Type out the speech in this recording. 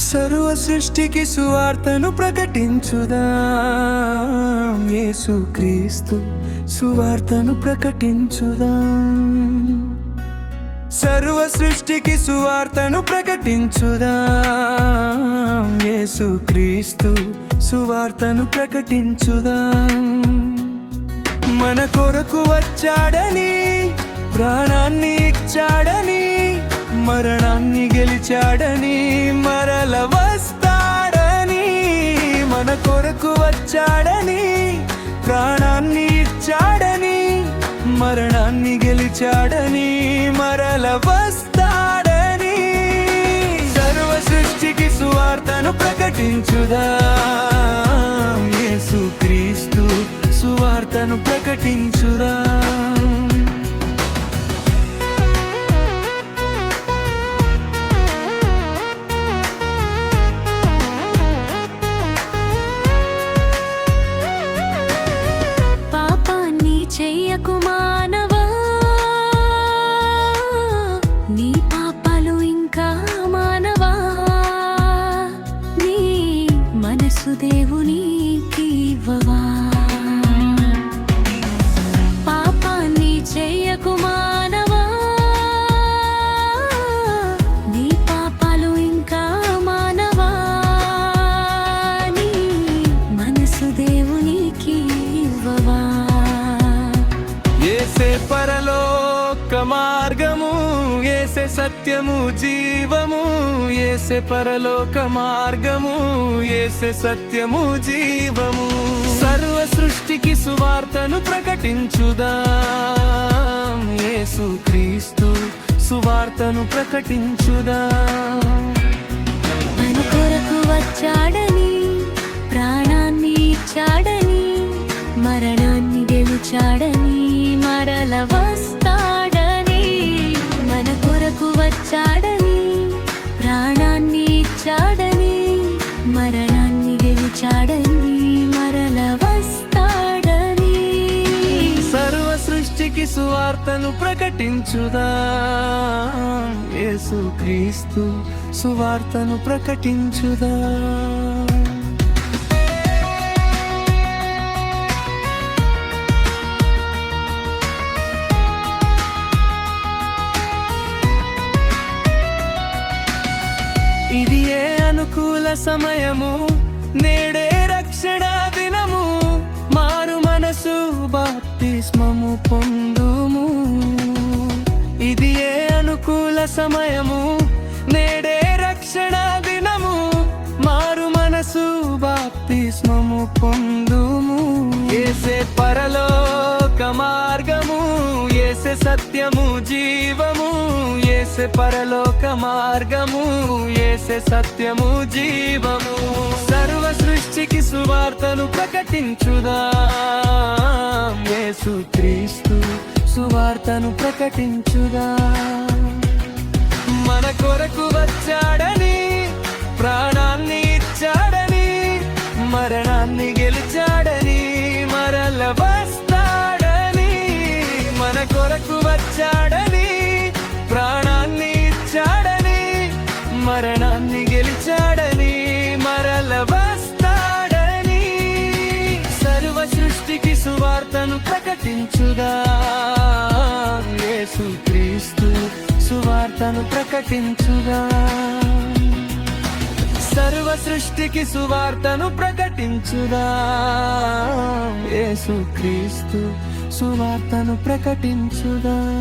సర్వ సృష్టికి సువార్తను ప్రకటించుదాం, యేసుక్రీస్తు సువార్తను ప్రకటించుదాం. సర్వ సృష్టికి సువార్తను ప్రకటించుదాం, యేసుక్రీస్తు సువార్తను ప్రకటించుదాం. మన కొరకు వచ్చాడని, ప్రాణాన్ని ఇచ్చాడని, మరణాన్ని గెలిచాడని, మరల వస్తాడని. మన కొరకు వచ్చాడని, ప్రాణాన్ని ఇచ్చాడని, మరణాన్ని గెలిచాడని, మరల వస్తాడని. సర్వ సృష్టికి సువార్తను ప్రకటించుదాం, యేసుక్రీస్తు సువార్తను ప్రకటించుదాం. చెయ్యకు మానవా, నీ పాపాలు ఇంకా మానవా. నీ మనసు దేవునికి ఇవ్వవా. పాపాన్ని చెయ్యకు మానవా, నీ పాపాలు ఇంకా మానవా. నీ మనసు దేవునికి ఇవ్వవా. యేసే పరలోక మార్గము, యేసే సత్యము జీవము. యేసే పరలోక మార్గము, యేసే సత్యము జీవము. సర్వ సృష్టికి సువార్తను ప్రకటించుదాం, యేసుక్రీస్తు సువార్తను ప్రకటించుదాం. మన కొరకు వచ్చాడని, ప్రాణాన్ని ఇచ్చాడని, మరణాన్ని గెలిచాడని, మరల వస్తాడని. మన కొరకు వచ్చాడని, ప్రాణాన్ని ఇచ్చాడని, మరణాన్ని గెలిచాడని, మరల వస్తాడని. సర్వ సృష్టికి సువార్తను ప్రకటించుదాం, యేసుక్రీస్తు సువార్తను ప్రకటించుదాం. ఇది ఏ అనుకూల సమయము, నేడే రక్షణ దినము. మారు మనసు బాప్తిస్మము పొందుము. ఇది ఏ అనుకూల సమయము, నేడే రక్షణ దినము. మారు మనసు బాప్తిస్మము పొందుము. యేసే పరలోక మార్గము, యేసే సత్యము జీవము. యేసే పరలోక మార్గము, యేసే సత్యము జీవము. సర్వ సృష్టికి సువార్తను ప్రకటించుదాం, యేసుక్రీస్తు సువార్తను ప్రకటించుదాం. మన కొరకు వచ్చాడని, ప్రాణాన్ని ఇచ్చాడని, మరణాన్ని గెలిచాడని, మరల వస్తాడని. మన కొరకు వచ్చాడని, ప్రాణాన్ని ఇచ్చాడని, మరణాన్ని గెలిచాడని, మరల వస్తాడని. సర్వ సృష్టికి సువార్తను ప్రకటించుదాం, యేసుక్రీస్తు సువార్తను ప్రకటించుదాం. సర్వ సృష్టికి సువార్తను ప్రకటించుదాం, యేసుక్రీస్తు సువార్తను ప్రకటించుదాం.